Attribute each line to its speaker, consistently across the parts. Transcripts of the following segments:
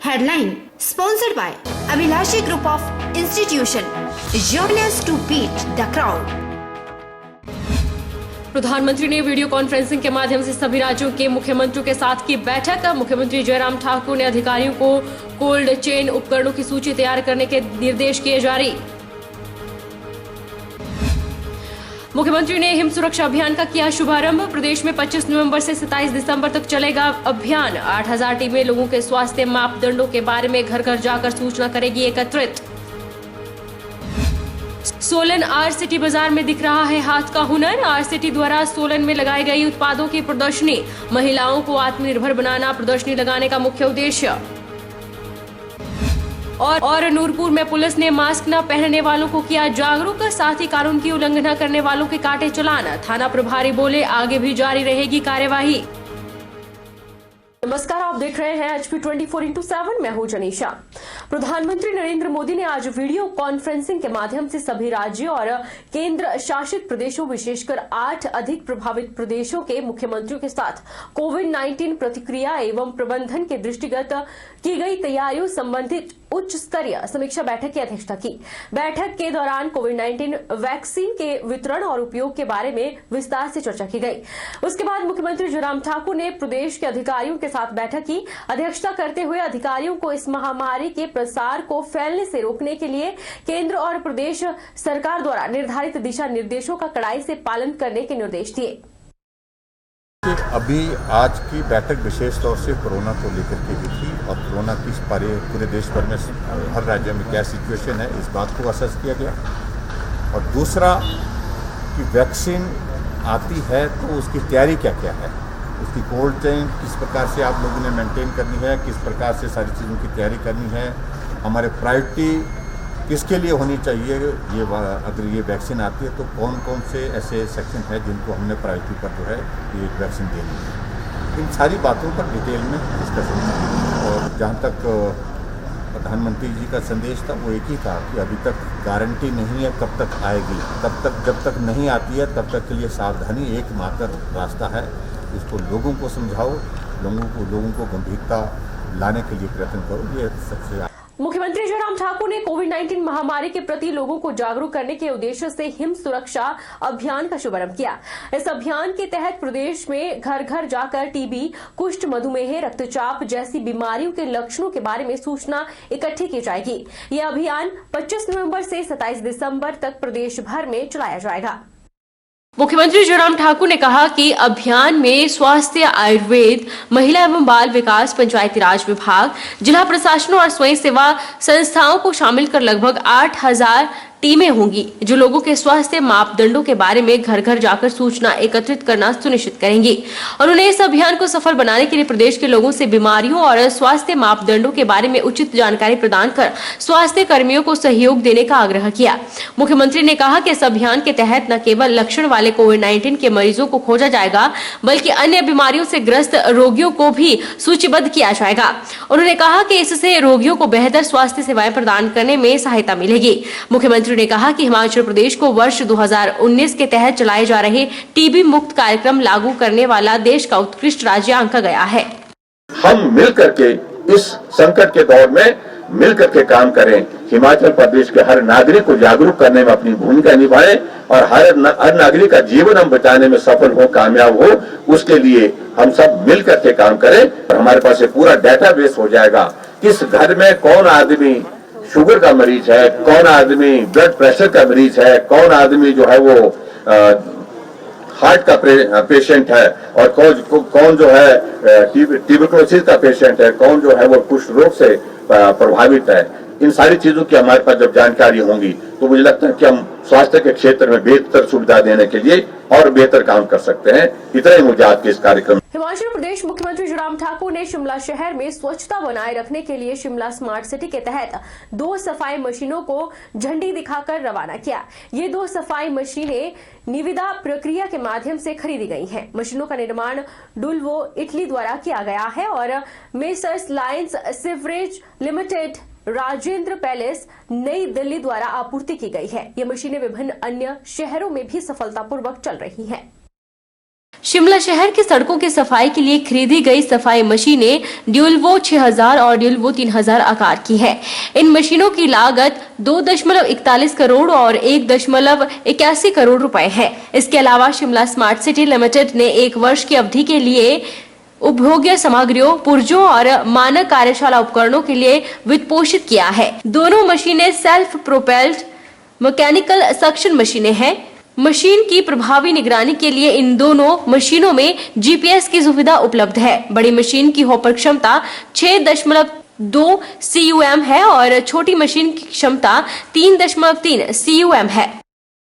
Speaker 1: Headline sponsored by Abhilashi Group of Institution. Join us to beat the crowd.
Speaker 2: प्रधानमंत्री ने video conferencing के माध्यम से सभी राज्यों के मुख्यमंत्रियों के साथ की बैठक। मुख्यमंत्री जयराम ठाकुर ने अधिकारियों को कोल्ड चेन उपकरणों की सूची तैयार करने के निर्देश किए जारी। मुख्यमंत्री ने हिम सुरक्षा अभियान का किया शुभारंभ। प्रदेश में 25 नवंबर से 27 दिसंबर तक चलेगा अभियान। 8000 टीमें लोगों के स्वास्थ्य मापदंडों के बारे में घर घर जाकर सूचना करेगी एकत्रित। सोलन आर-सिटी बाजार में दिख रहा है हाथ का हुनर। आर-सिटी द्वारा सोलन में लगाई गई उत्पादों की प्रदर्शनी। महिलाओं को आत्मनिर्भर बनाना प्रदर्शनी लगाने का मुख्य उद्देश्य। और नूरपुर में पुलिस ने मास्क न पहनने वालों को किया जागरूक। साथ ही कानून की उल्लंघना करने वालों के काटे चालान। थाना प्रभारी बोले आगे भी जारी रहेगी कार्यवाही। नमस्कार, आप देख रहे हैं HP 24x7। मैं हूं जनीशा। प्रधानमंत्री नरेंद्र मोदी ने आज वीडियो कॉन्फ्रेंसिंग के माध्यम से सभी राज्यों और केंद्र शासित प्रदेशों विशेषकर 8 अधिक प्रभावित प्रदेशों के मुख्यमंत्रियों के साथ कोविड-19 प्रतिक्रिया एवं प्रबंधन के दृष्टिगत की गई तैयारियों संबंधित उच्च स्तरीय समीक्षा बैठक की अध्यक्षता की। बैठक के दौरान कोविड-19 वैक्सीन के वितरण और उपयोग के बारे में विस्तार से चर्चा की गई। उसके बाद मुख्यमंत्री जयराम ठाकुर ने प्रदेश के अधिकारियों के साथ बैठक की। अध्यक्षता करते हुए अधिकारियों को इस महामारी के प्रसार को फैलने से रोकने के लिए केंद्र और प्रदेश सरकार द्वारा निर्धारित दिशा निर्देशों का कड़ाई से पालन करने के निर्देश दिए।
Speaker 3: अभी आज की बैठक विशेष तौर से कोरोना को लेकर के हुई थी और कोरोना की पूरे देश भर में हर राज्य में क्या सिचुएशन है इस बात को असेस किया गया। और दूसरा कि वैक्सीन आती है तो उसकी तैयारी क्या क्या है, उसकी कोल्ड चेन किस प्रकार से आप लोगों ने मेंटेन करनी है, किस प्रकार से सारी चीज़ों की तैयारी करनी है, हमारे प्रायोरिटी किसके लिए होनी चाहिए। ये अगर ये वैक्सीन आती है तो कौन कौन से ऐसे सेक्शन है जिनको हमने प्रायोरिटी पर जो है ये वैक्सीन देनी है। इन सारी बातों पर डिटेल में डिस्कशन की। और जहाँ तक प्रधानमंत्री जी का संदेश था वो एक ही था कि अभी तक गारंटी नहीं है कब तक आएगी, तब तक जब तक नहीं आती है तब तक के लिए सावधानी एकमात्र रास्ता है। इसको लोगों को समझाओ, लोगों को गंभीरता लाने के लिए प्रयत्न करो। ये सबसे
Speaker 2: मुख्यमंत्री जयराम ठाकुर ने कोविड-19 महामारी के प्रति लोगों को जागरूक करने के उद्देश्य से हिम सुरक्षा अभियान का शुभारंभ किया। इस अभियान के तहत प्रदेश में घर घर जाकर टीबी, कुष्ठ, मधुमेह, रक्तचाप जैसी बीमारियों के लक्षणों के बारे में सूचना इकट्ठी की जाएगी। यह अभियान 25 नवंबर से 27 दिसंबर तक प्रदेश भर में चलाया जाएगा। मुख्यमंत्री जयराम ठाकुर ने कहा कि अभियान में स्वास्थ्य, आयुर्वेद, महिला एवं बाल विकास, पंचायती राज विभाग, जिला प्रशासन और स्वयं सेवा संस्थाओं को शामिल कर लगभग 8000 टीमें होंगी जो लोगों के स्वास्थ्य मापदंडों के बारे में घर घर जाकर सूचना एकत्रित करना सुनिश्चित करेंगी। उन्होंने इस अभियान को सफल बनाने के लिए प्रदेश के लोगों से बीमारियों और स्वास्थ्य मापदंडों के बारे में उचित जानकारी प्रदान कर स्वास्थ्य कर्मियों को सहयोग देने का आग्रह किया। मुख्यमंत्री ने कहा कि इस अभियान के तहत न केवल लक्षण वाले कोविड-19 के मरीजों को खोजा जाएगा बल्कि अन्य बीमारियों से ग्रस्त रोगियों को भी सूचीबद्ध किया जाएगा। उन्होंने कहा कि इससे रोगियों को बेहतर स्वास्थ्य सेवाएं प्रदान करने में सहायता मिलेगी। मुख्यमंत्री ने कहा कि हिमाचल प्रदेश को वर्ष 2019 के तहत चलाए जा रहे टीबी मुक्त कार्यक्रम लागू करने वाला देश का उत्कृष्ट राज्य आंका गया है।
Speaker 4: हम मिलकर के इस संकट के दौर में मिलकर के काम करें, हिमाचल प्रदेश के हर नागरिक को जागरूक करने में अपनी भूमिका निभाएं और हर नागरिक का जीवन हम बचाने में सफल हो, कामयाब हो, उसके लिए हम सब मिलकर के काम करें। और हमारे पास ये पूरा डेटाबेस हो जाएगा किस घर में कौन आदमी शुगर का मरीज है, कौन आदमी ब्लड प्रेशर का मरीज है, कौन आदमी जो है वो हार्ट का पेशेंट है और कौन जो है ट्यूबरकुलोसिस का पेशेंट है, कौन जो है वो कुष्ठ रोग से प्रभावित है। इन सारी चीजों की हमारे पास जब जानकारी होंगी तो मुझे लगता है कि हम स्वास्थ्य के क्षेत्र में बेहतर सुविधा देने के लिए और बेहतर काम कर सकते हैं। इतना ही मुझे आज के इस कार्यक्रम।
Speaker 2: हिमाचल प्रदेश मुख्यमंत्री जयराम ठाकुर ने शिमला शहर में स्वच्छता बनाए रखने के लिए शिमला स्मार्ट सिटी के तहत 2 सफाई मशीनों को झंडी दिखाकर रवाना किया। ये 2 सफाई मशीनें निविदा प्रक्रिया के माध्यम से खरीदी गई हैं। मशीनों का निर्माण डुल्वो इटली द्वारा किया गया है और messrs Lions sewerage limited, Rajendra palace, नई दिल्ली द्वारा आपूर्ति की गई है। ये मशीनें विभिन्न अन्य शहरों में भी सफलतापूर्वक चल रही हैं। शिमला शहर की सड़कों की सफाई के लिए खरीदी गई सफाई मशीनें ड्यूल्वो 6000 और ड्यूल्वो 3000 आकार की है। इन मशीनों की लागत 2.41 करोड़ और 1.81 करोड़ रुपए है। इसके अलावा शिमला स्मार्ट सिटी लिमिटेड ने 1 वर्ष की अवधि के लिए उपभोग्य सामग्रियों, पुर्जों और मानक कार्यशाला उपकरणों के लिए वित्त पोषित किया है। दोनों मशीनें सेल्फ प्रोपेल्ड मैकेनिकल सक्शन मशीनें हैं। मशीन की प्रभावी निगरानी के लिए इन दोनों मशीनों में जीपीएस की सुविधा उपलब्ध है। बड़ी मशीन की हॉपर क्षमता 6.2 CUM है और छोटी मशीन की क्षमता 3.3 CUM है।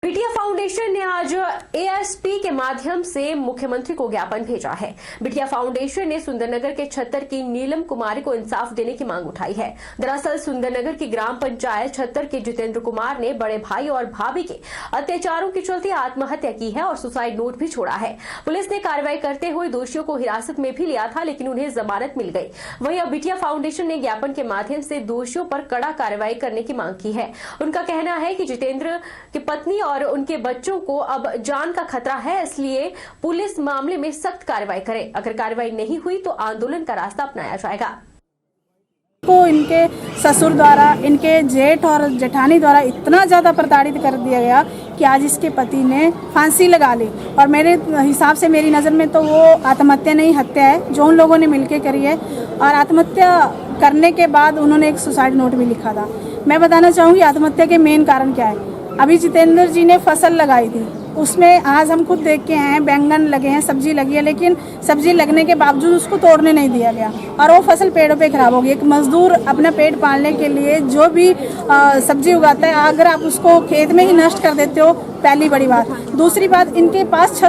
Speaker 2: बिटिया फाउंडेशन ने आज एएसपी के माध्यम से मुख्यमंत्री को ज्ञापन भेजा है। बिटिया फाउंडेशन ने सुंदरनगर के छत्तर की नीलम कुमारी को इंसाफ देने की मांग उठाई है। दरअसल सुंदरनगर की ग्राम पंचायत छत्तर के जितेंद्र कुमार ने बड़े भाई और भाभी के अत्याचारों के चलते आत्महत्या की है और सुसाइड नोट भी छोड़ा है। पुलिस ने कार्रवाई करते हुए दोषियों को हिरासत में भी लिया था, लेकिन उन्हें जमानत मिल गई। वहीं अब बिटिया फाउंडेशन ने ज्ञापन के माध्यम से दोषियों पर कड़ा कार्रवाई करने की मांग की है। उनका कहना है कि जितेंद्र की पत्नी और उनके बच्चों को अब जान का खतरा है, इसलिए पुलिस मामले में सख्त कार्रवाई करे। अगर कार्रवाई नहीं हुई तो आंदोलन का रास्ता अपनाया जाएगा।
Speaker 5: को इनके ससुर द्वारा, इनके जेठ और जेठानी द्वारा इतना ज़्यादा प्रताड़ित कर दिया गया कि आज इसके पति ने फांसी लगा ली। और मेरे हिसाब से, मेरी नज़र में तो वो आत्महत्या नहीं, हत्या है जो उन लोगों ने मिलकर करी है। और आत्महत्या करने के बाद उन्होंने एक सुसाइड नोट भी लिखा था। मैं बताना चाहूँगी आत्महत्या के मेन कारण क्या है। अभी जितेंद्र जी ने फसल लगाई थी, उसमें आज हम खुद देख के हैं बैंगन लगे हैं, सब्जी लगी है, लेकिन सब्जी लगने के बावजूद उसको तोड़ने नहीं दिया गया और वो फसल पेड़ों पे खराब हो गई। एक मजदूर अपना पेट पालने के लिए जो भी सब्जी उगाता है, अगर आप उसको खेत में ही नष्ट कर देते हो, पहली बड़ी बात। दूसरी बात, इनके पास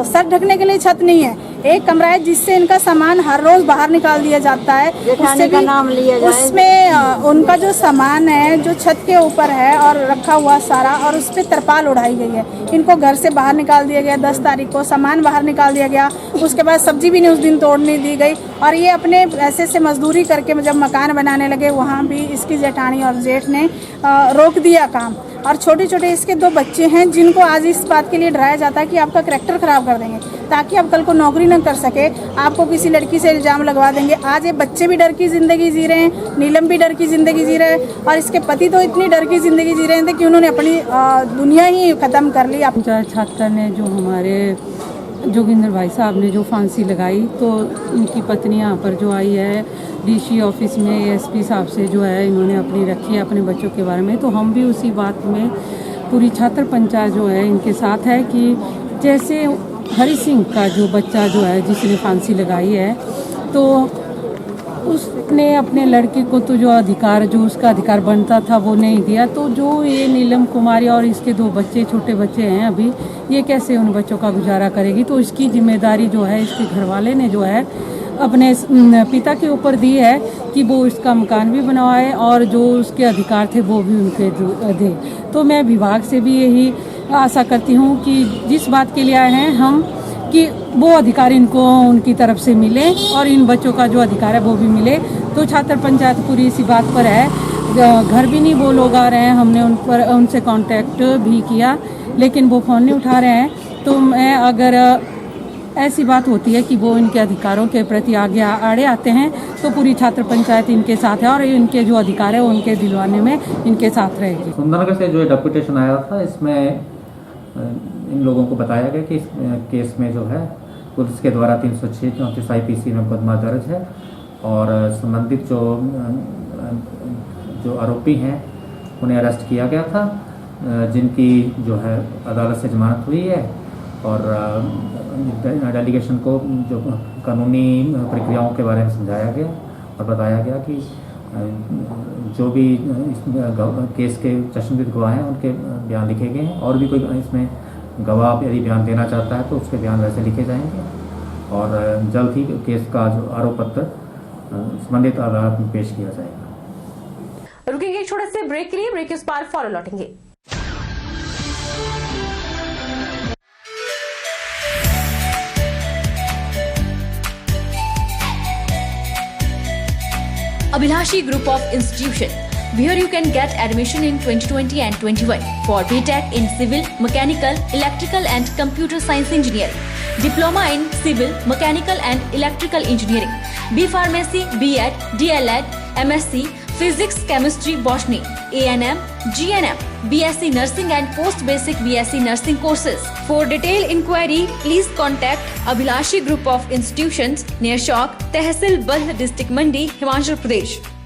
Speaker 5: सर ढकने के लिए छत नहीं है। एक कमरा है जिससे इनका सामान हर रोज बाहर निकाल दिया जाता है, उससे भी नाम लिया जाए। उसमें उनका जो सामान है जो छत के ऊपर है और रखा हुआ सारा, और उस पर तरपाल उड़ाई गई है। इनको घर से बाहर निकाल दिया गया, 10 तारीख को सामान बाहर निकाल दिया गया। उसके बाद सब्जी भी नहीं उस दिन तोड़ने दी गई। और ये अपने पैसे से मजदूरी करके जब मकान बनाने लगे, वहाँ भी इसकी जेठानी और जेठ ने रोक दिया काम। और छोटे छोटे इसके 2 बच्चे हैं जिनको आज इस बात के लिए डराया जाता है कि आपका करैक्टर खराब कर देंगे, ताकि आप कल को नौकरी न कर सके, आपको किसी लड़की से इल्जाम लगवा देंगे। आज ये बच्चे भी डर की जिंदगी जी रहे हैं, नीलम भी डर की जिंदगी जी रहे हैं, और इसके पति तो इतनी डर की जिंदगी जी रहे थे कि उन्होंने अपनी दुनिया ही खत्म कर ली।
Speaker 6: छात्रा ने जो हमारे जोगिंदर भाई साहब ने जो फांसी लगाई, तो उनकी पत्नी यहाँ पर जो आई है डीसी ऑफिस में एएसपी साहब से जो है इन्होंने अपनी रखी है अपने बच्चों के बारे में। तो हम भी उसी बात में पूरी छात्र पंचायत जो है इनके साथ है कि जैसे हरि सिंह का जो बच्चा जो है जिसने फांसी लगाई है, तो उसने अपने लड़के को तो जो अधिकार, जो उसका अधिकार बनता था वो नहीं दिया। तो जो ये नीलम कुमारी और इसके 2 बच्चे, छोटे बच्चे हैं अभी, ये कैसे उन बच्चों का गुजारा करेगी। तो इसकी जिम्मेदारी जो है इसके घर वाले ने जो है अपने पिता के ऊपर दी है कि वो इसका मकान भी बनवाए और जो उसके अधिकार थे वो भी उनके दे। तो मैं विभाग से भी यही आशा करती हूँ कि जिस बात के लिए आए हैं हम, कि वो अधिकार इनको उनकी तरफ से मिले और इन बच्चों का जो अधिकार है वो भी मिले। तो छात्र पंचायत पूरी इसी बात पर है। घर भी नहीं वो लोग आ रहे हैं, हमने उनसे कांटेक्ट भी किया, लेकिन वो फ़ोन नहीं उठा रहे हैं। तो मैं, अगर ऐसी बात होती है कि वो इनके अधिकारों के प्रति आड़े आते हैं, तो पूरी छात्र पंचायत इनके साथ है और इनके जो अधिकार है उनके दिलवाने में इनके साथ रहेगी।
Speaker 7: सुंदरनगर से जो डेपुटेशन आया था, इसमें इन लोगों को बताया गया कि इस केस में जो है पुलिस के द्वारा 306 IPC में मुकदमा दर्ज है और संबंधित जो आरोपी हैं उन्हें अरेस्ट किया गया था, जिनकी जो है अदालत से जमानत हुई है। और डेलीगेशन को जो कानूनी प्रक्रियाओं के बारे में समझाया गया और बताया गया कि जो भी इस केस के चश्मदीद गवाह हैं उनके बयान लिखे गए हैं, और भी कोई इसमें गवाह यदि बयान देना चाहता है तो उसके बयान वैसे लिखे जाएंगे और जल्द ही केस का जो आरोप पत्र संबंधित अदालत में पेश किया जाएगा।
Speaker 2: रुकेंगे एक छोटे से ब्रेक के लिए, ब्रेक के उस पार फौरन लौटेंगे। Abhilashi Group of Institution, where you can get admission in 2020 and 21 for BTech in Civil, Mechanical, Electrical and Computer Science Engineering.
Speaker 8: Diploma in Civil, Mechanical and Electrical Engineering, B Pharmacy, B.Ed, D.El.Ed, MSc, Physics, Chemistry, Botany, A&M, GNM, BSc Nursing and Post Basic BSc Nursing courses. For detailed inquiry, please contact Abhilashi Group of Institutions, near Chowk, Tehsil Bald District Mandi, Himachal Pradesh.